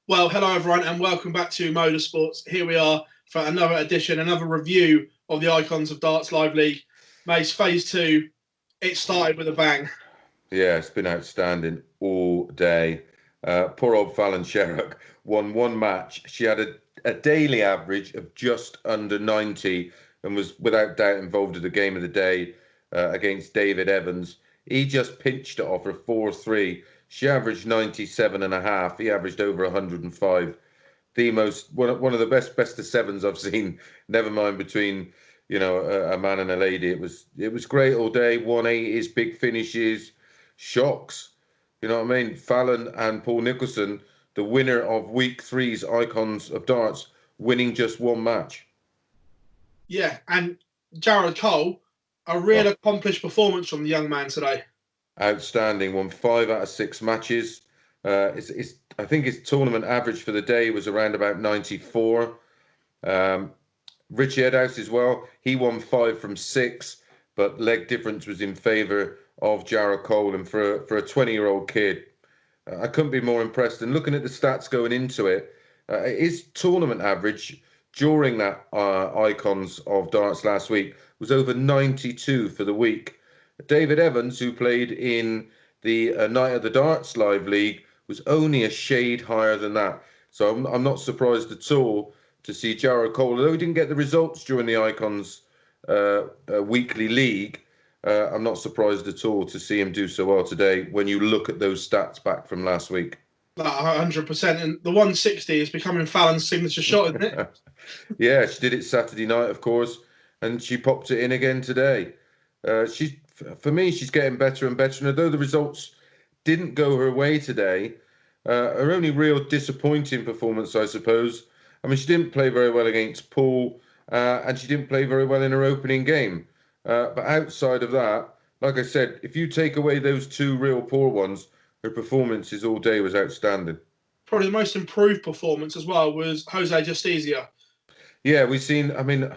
Well, hello everyone, and welcome back to Motorsports. Here we are for another edition, another review of the Icons of Darts Live League. Mace, Phase 2, it started with a bang. Yeah, it's been outstanding all day. Poor old Fallon Sherrock won one match. She had a daily average of just under 90 and was without doubt involved in the game of the day against David Evans. He just pinched it off her 4-3. She averaged 97 and a half. He averaged over 105. The most one of the best of sevens I've seen. Never mind between a man and a lady. It was great all day. 180s, big finishes, shocks. You know what I mean? Fallon and Paul Nicholson, the winner of week 3's Icons of Darts, winning just one match. Yeah, and Jared Cole, a real accomplished performance from the young man today. Outstanding. Won 5 out of 6 matches. I think his tournament average for the day was around about 94. Richie Edhouse as well. He won 5 from 6, but leg difference was in favour of Jared Cole. And for a 20-year-old kid, I couldn't be more impressed. And looking at the stats going into it, his tournament average during that Icons of Darts last week was over 92 for the week. David Evans, who played in the Night of the Darts Live League, was only a shade higher than that. So I'm not surprised at all to see Jared Cole, although he didn't get the results during the Icons weekly league. I'm not surprised at all to see him do so well today when you look at those stats back from last week. 100%. And the 160 is becoming Fallon's signature shot, isn't it? Yeah, she did it Saturday night, of course, and she popped it in again today. For me, she's getting better and better. And although the results didn't go her way today, her only real disappointing performance, I suppose, I mean, she didn't play very well against Paul, and she didn't play very well in her opening game. But outside of that, like I said, if you take away those 2 real poor ones, her performances all day was outstanding. Probably the most improved performance as well was Jose Justicia. Yeah, we've seen, I mean,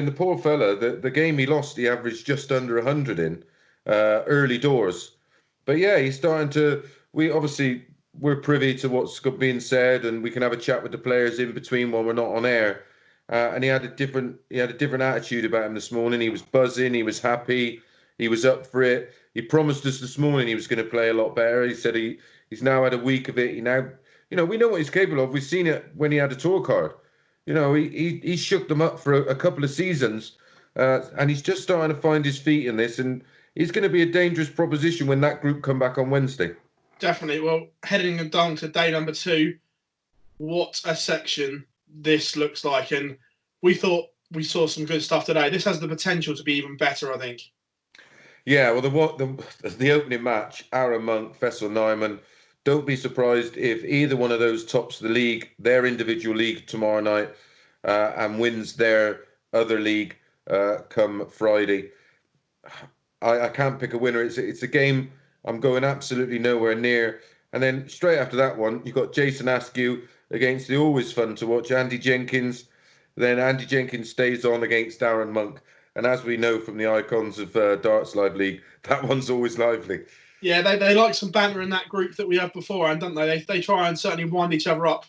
the poor fella, the game he lost, he averaged just under 100 in early doors. But yeah, he's starting to, we're privy to what's being said, and we can have a chat with the players in between when we're not on air. And he had a different attitude about him this morning. He was buzzing, he was happy, he was up for it. He promised us this morning he was going to play a lot better. He said he's now had a week of it. We know what he's capable of. We've seen it when he had a tour card. He shook them up for a couple of seasons, and he's just starting to find his feet in this, and he's going to be a dangerous proposition when that group come back on Wednesday. Definitely. Well, heading down to day number 2, what a section this looks like, and we thought we saw some good stuff today. This has the potential to be even better, I think. Yeah, well, the opening match, Aaron Monk, Faisal Nyman. Don't be surprised if either one of those tops the league, their individual league tomorrow night, and wins their other league come Friday. I can't pick a winner. It's a game I'm going absolutely nowhere near. And then straight after that one, you've got Jason Askew against the always fun to watch Andy Jenkins. Then Andy Jenkins stays on against Aaron Monk. And as we know from the Icons of Darts Live League, that one's always lively. Yeah, they like some banter in that group that we had beforehand, don't they? They try and certainly wind each other up.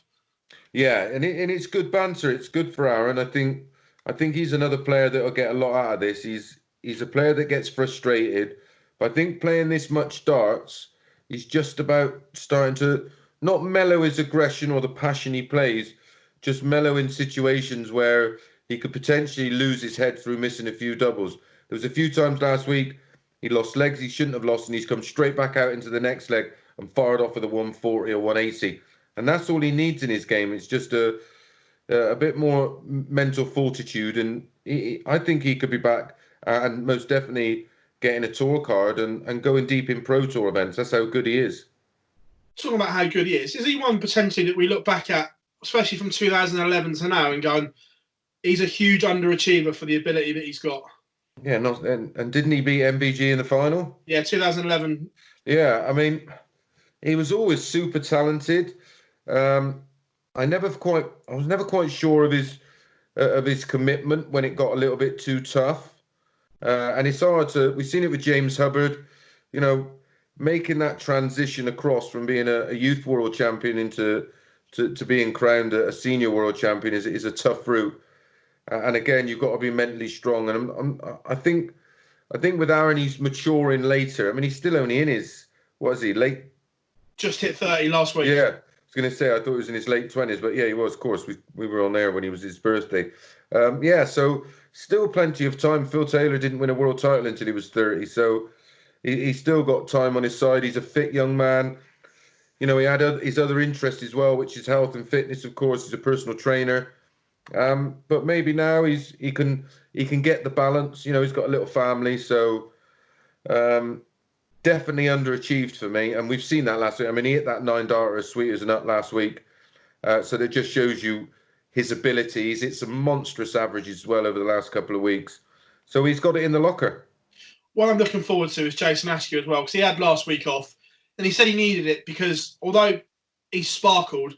Yeah, and it's good banter. It's good for Aaron. I think he's another player that will get a lot out of this. He's a player that gets frustrated, but I think playing this much darts, he's just about starting to not mellow his aggression or the passion he plays, just mellow in situations where he could potentially lose his head through missing a few doubles. There was a few times last week he lost legs he shouldn't have lost, and he's come straight back out into the next leg and fired off with a 140 or 180. And that's all he needs in his game. It's just a bit more mental fortitude, and I think he could be back and most definitely getting a tour card and going deep in Pro Tour events. That's how good he is. Talking about how good he is he one potentially that we look back at, especially from 2011 to now, and going, he's a huge underachiever for the ability that he's got? Yeah, and didn't he beat MVG in the final? Yeah, 2011. Yeah, I mean, he was always super talented. I was never quite sure of his commitment when it got a little bit too tough. And it's hard we've seen it with James Hubbard, making that transition across from being a youth world champion into to being crowned a senior world champion is a tough route. And again, you've got to be mentally strong. And I think with Aaron, he's maturing later. I mean, he's still only in his, what is he, late? Just hit 30 last week. Yeah, I was going to say, I thought he was in his late 20s, but yeah, he was, of course. We were on there when he was his birthday. Yeah, so still plenty of time. Phil Taylor didn't win a world title until he was 30, so he's still got time on his side. He's a fit young man. You know, he had his other interests as well, which is health and fitness, of course. He's a personal trainer. But maybe now he can get the balance. You know, he's got a little family, so definitely underachieved for me. And we've seen that last week. I mean, he hit that 9-darter as sweet as a nut last week. So that just shows you his abilities. It's a monstrous average as well over the last couple of weeks. So he's got it in the locker. What I'm looking forward to is Jason Askew as well, because he had last week off, and he said he needed it because although he sparkled,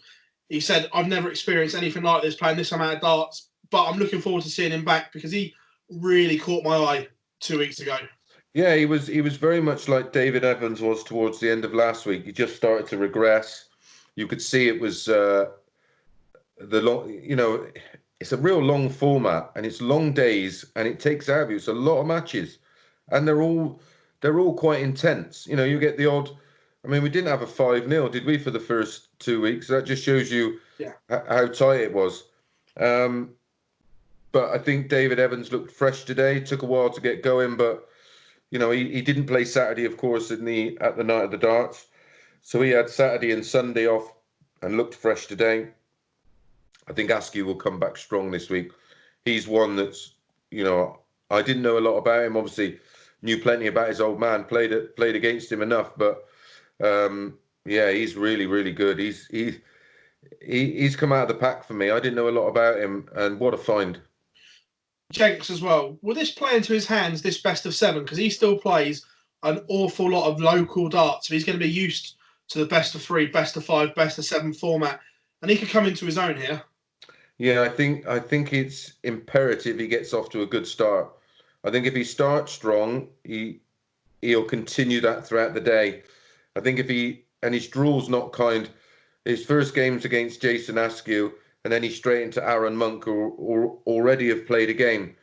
he said, I've never experienced anything like this playing this amount of darts, but I'm looking forward to seeing him back because he really caught my eye 2 weeks ago. Yeah, he was very much like David Evans was towards the end of last week. He just started to regress. You could see it was the long, you know, it's a real long format and it's long days and it takes out of you. It's a lot of matches and they're all quite intense. You know, you get the odd. I mean, we didn't have a 5-0, did we, for the first 2 weeks? That just shows you how tight it was. But I think David Evans looked fresh today. Took a while to get going, but you know, he didn't play Saturday, of course, at the night of the darts. So he had Saturday and Sunday off and looked fresh today. I think Askew will come back strong this week. He's one that's, you know, I didn't know a lot about him. Obviously, knew plenty about his old man. Played against him enough, but yeah, he's really, really good. He's come out of the pack for me. I didn't know a lot about him, and what a find. Jenks as well. Will this play into his hands, this best of 7? Because he still plays an awful lot of local darts. So he's going to be used to the best of 3, best of 5, best of 7 format. And he could come into his own here. Yeah, I think it's imperative he gets off to a good start. I think if he starts strong, he'll continue that throughout the day. I think his draw's not kind. His first game's against Jason Askew, and then he's straight into Aaron Monk, who already have played a game.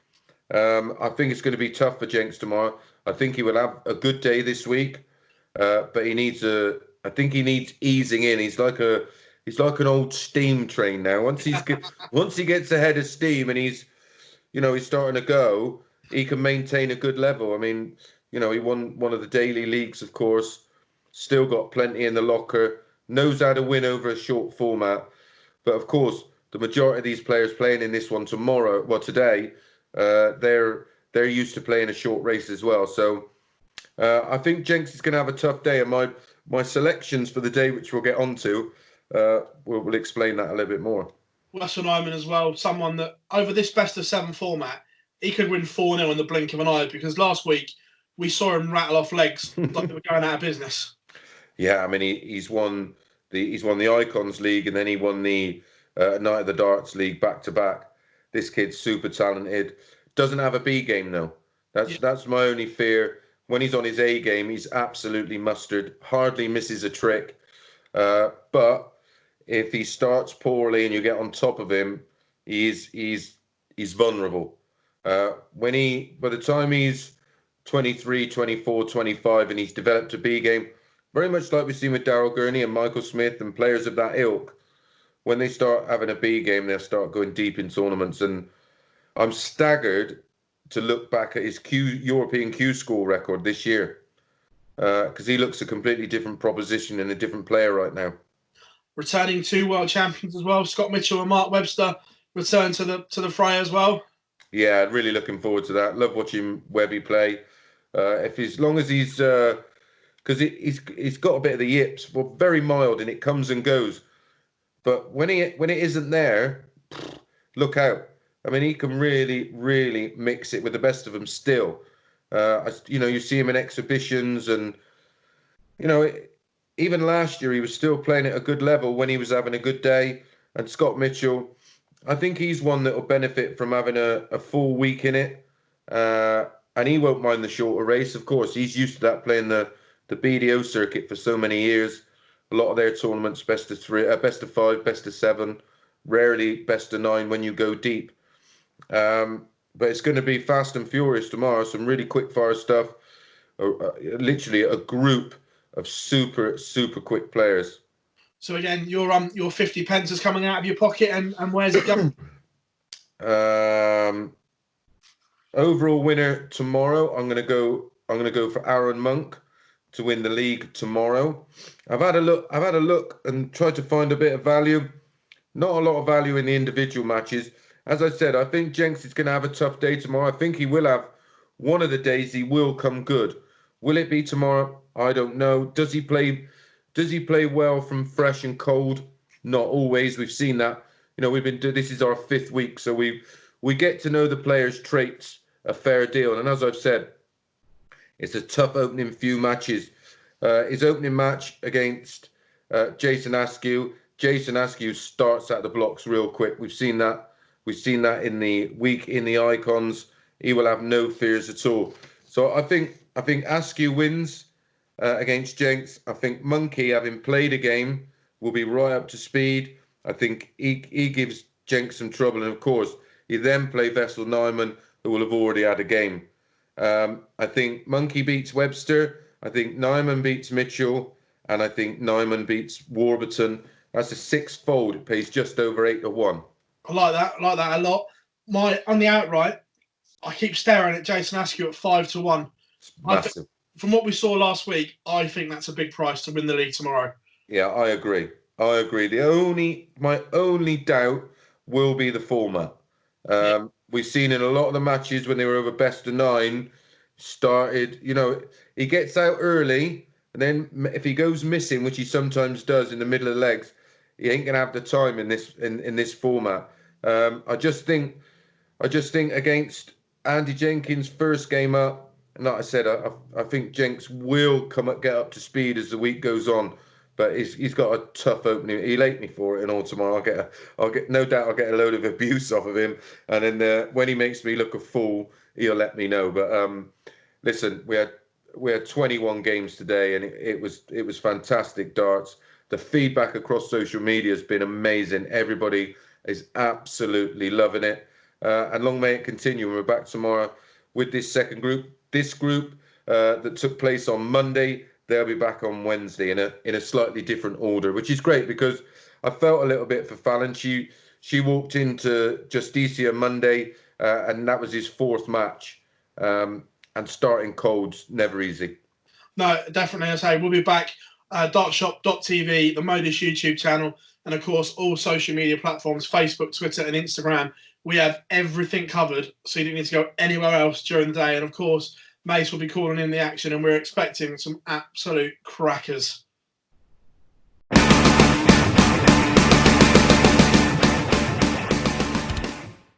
I think it's going to be tough for Jenks tomorrow. I think he will have a good day this week, but I think he needs easing in. He's like an old steam train now. Once he gets ahead of steam and he's starting to go, he can maintain a good level. I mean, you know, he won one of the daily leagues, of course. Still got plenty in the locker. Knows how to win over a short format. But of course, the majority of these players playing in this one today, they're used to playing a short race as well. So I think Jenks is going to have a tough day. And my selections for the day, which we'll get onto, we'll explain that a little bit more. Weston Iman as well, someone that over this best of 7 format, he could win 4-0 in the blink of an eye, because last week we saw him rattle off legs like they were going out of business. Yeah, I mean he's won the Icons League and then he won the Night of the Darts League back to back. This kid's super talented. Doesn't have a B game though. That's my only fear. When he's on his A game, he's absolutely mustard. Hardly misses a trick. But if he starts poorly and you get on top of him, he's vulnerable. By the time he's 23, 24, 25 and he's developed a B game, very much like we've seen with Daryl Gurney and Michael Smith and players of that ilk, when they start having a B game, they'll start going deep in tournaments. And I'm staggered to look back at his European Q score record this year, because he looks a completely different proposition and a different player right now. Returning 2 world champions as well, Scott Mitchell and Mark Webster return to the fray as well. Yeah, really looking forward to that. Love watching Webby play. As long as he's because he's got a bit of the yips, well, very mild, and it comes and goes. But when it isn't there, look out. I mean, he can really, really mix it with the best of them still. You see him in exhibitions and, even last year he was still playing at a good level when he was having a good day. And Scott Mitchell, I think he's one that will benefit from having a full week in it. And he won't mind the shorter race. Of course, he's used to that, playing the BDO circuit for so many years. a lot of their tournaments best of 3, best of 5, best of 7, rarely best of 9 when you go deep. But it's going to be fast and furious tomorrow. Some really quick fire stuff. Literally a group of super quick players. So again, your 50 pence is coming out of your pocket, and where's it going? Overall winner tomorrow. I'm gonna go for Aaron Monk to win the league tomorrow. I've had a look and tried to find a bit of value. Not a lot of value in the individual matches. As I said, I think Jenks is going to have a tough day tomorrow. I think he will have one of the days he will come good. Will it be tomorrow? I don't know. Does he play well from fresh and cold? Not always. We've seen that. You know, this is our 5th week, so we get to know the players' traits a fair deal. And as I've said, it's a tough opening few matches. His opening match against Jason Askew. Jason Askew starts at the blocks real quick. We've seen that. We've seen that in the week in the icons. He will have no fears at all. So I think Askew wins against Jenks. I think Monkey, having played a game, will be right up to speed. I think he gives Jenks some trouble, and of course he then play Vessel Nyman, who will have already had a game. I think Monkey beats Webster. I think Nyman beats Mitchell, and I think Nyman beats Warburton. That's a 6-fold. It pays just over 8-1. I like that. I like that a lot. On the outright, I keep staring at Jason Askew at 5-1. Massive. From what we saw last week, I think that's a big price to win the league tomorrow. Yeah, I agree. My only doubt will be the format. We've seen in a lot of the matches when they were over best of 9, started, he gets out early, and then if he goes missing, which he sometimes does in the middle of the legs, he ain't gonna have the time in this format. I just think against Andy Jenkins' first game up, and like I said, I think Jenks will get up to speed as the week goes on. But he's got a tough opening. He'll hate me for it and all tomorrow. I'll get no doubt I'll get a load of abuse off of him. And then when he makes me look a fool, he'll let me know. But listen, we had 21 games today, and it was fantastic darts. The feedback across social media has been amazing. Everybody is absolutely loving it. And long may it continue. We're back tomorrow with this second group. This group that took place on Monday, they'll be back on Wednesday in a slightly different order, which is great because I felt a little bit for Fallon. She walked into Justicia Monday, and that was his 4th match. And starting cold's never easy. No, definitely. I say we'll be back. Dartshop.tv, the Modus YouTube channel, and of course all social media platforms: Facebook, Twitter, and Instagram. We have everything covered, so you don't need to go anywhere else during the day. And of course, Mace will be calling in the action, and we're expecting some absolute crackers.